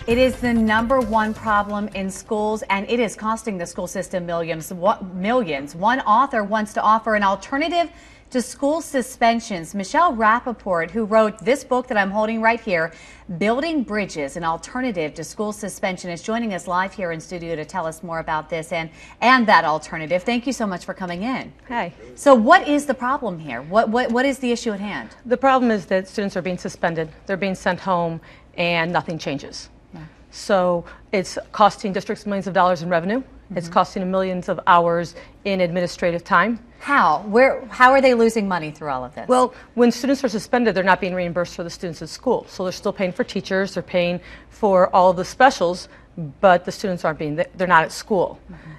It is the #1 problem in schools, and it is costing the school system millions. One author wants to offer an alternative to school suspensions. Michelle Rappaport, who wrote this book that I'm holding right here, Building Bridges, an Alternative to School Suspension, is joining us live here in studio to tell us more about this and that alternative. Thank you so much for coming in. Hi. So what is the problem here? What is the issue at hand? The problem is that students are being suspended. They're being sent home and nothing changes. Yeah. So it's costing districts millions of dollars in revenue. It's costing them millions of hours in administrative time. How? How are they losing money through all of this? Well, when students are suspended, they're not being reimbursed for the students at school. So they're still paying for teachers, they're paying for all of the specials, but the students aren't being, they're not at school.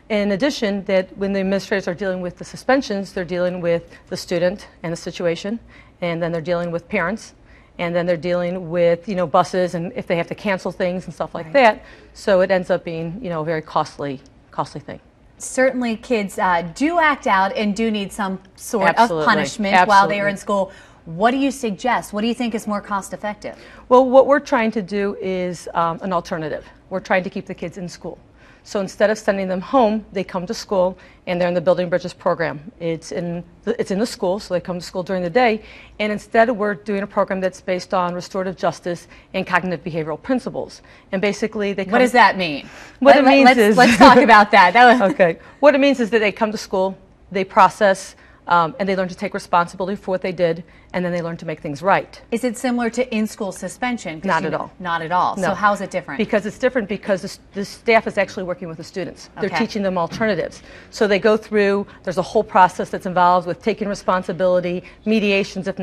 In addition, that when the administrators are dealing with the suspensions, they're dealing with the student and the situation, and then they're dealing with parents, and then they're dealing with, buses and if they have to cancel things and stuff like that. So it ends up being, a very costly thing. Certainly kids do act out and do need some sort of punishment while they are in school. What do you suggest? What do you think is more cost effective? Well, what we're trying to do is an alternative. We're trying to keep the kids in school. So instead of sending them home, they come to school and they're in the Building Bridges program. It's in the school, so they come to school during the day. And instead we're doing a program that's based on restorative justice and cognitive behavioral principles. And basically they come. What does that mean? What it means is let's talk about that. Okay. What it means is that they come to school, they process, and they learn to take responsibility for what they did, and then they learn to make things right. Is it similar to in-school suspension? Not at all. Not at all. No. So how is it different? Because it's different because the staff is actually working with the students. They're Okay. teaching them alternatives. So they go through, there's a whole process that's involved with taking responsibility, mediations if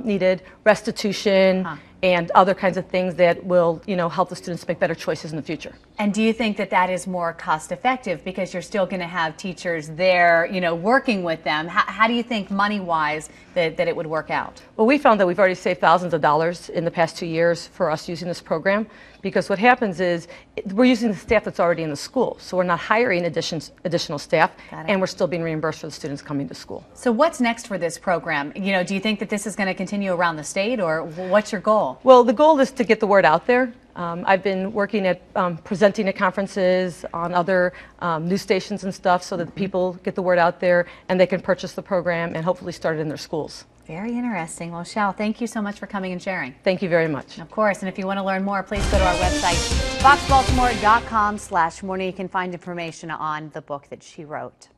needed, restitution, and other kinds of things that will, help the students make better choices in the future. And do you think that is more cost effective because you're still going to have teachers there, working with them? How do you think money-wise that it would work out? Well, we found that we've already saved thousands of dollars in the past 2 years for us using this program, because what happens is we're using the staff that's already in the school, so we're not hiring additional staff, and we're still being reimbursed for the students coming to school. So what's next for this program? Do you think that this is going to continue around the state, or what's your goal? Well, the goal is to get the word out there. I've been working at presenting at conferences on other news stations and stuff so that people get the word out there and they can purchase the program and hopefully start it in their schools. Very interesting. Well, Shell, thank you so much for coming and sharing. Thank you very much. Of course, and if you want to learn more, please go to our website, foxbaltimore.com/morning. You can find information on the book that she wrote.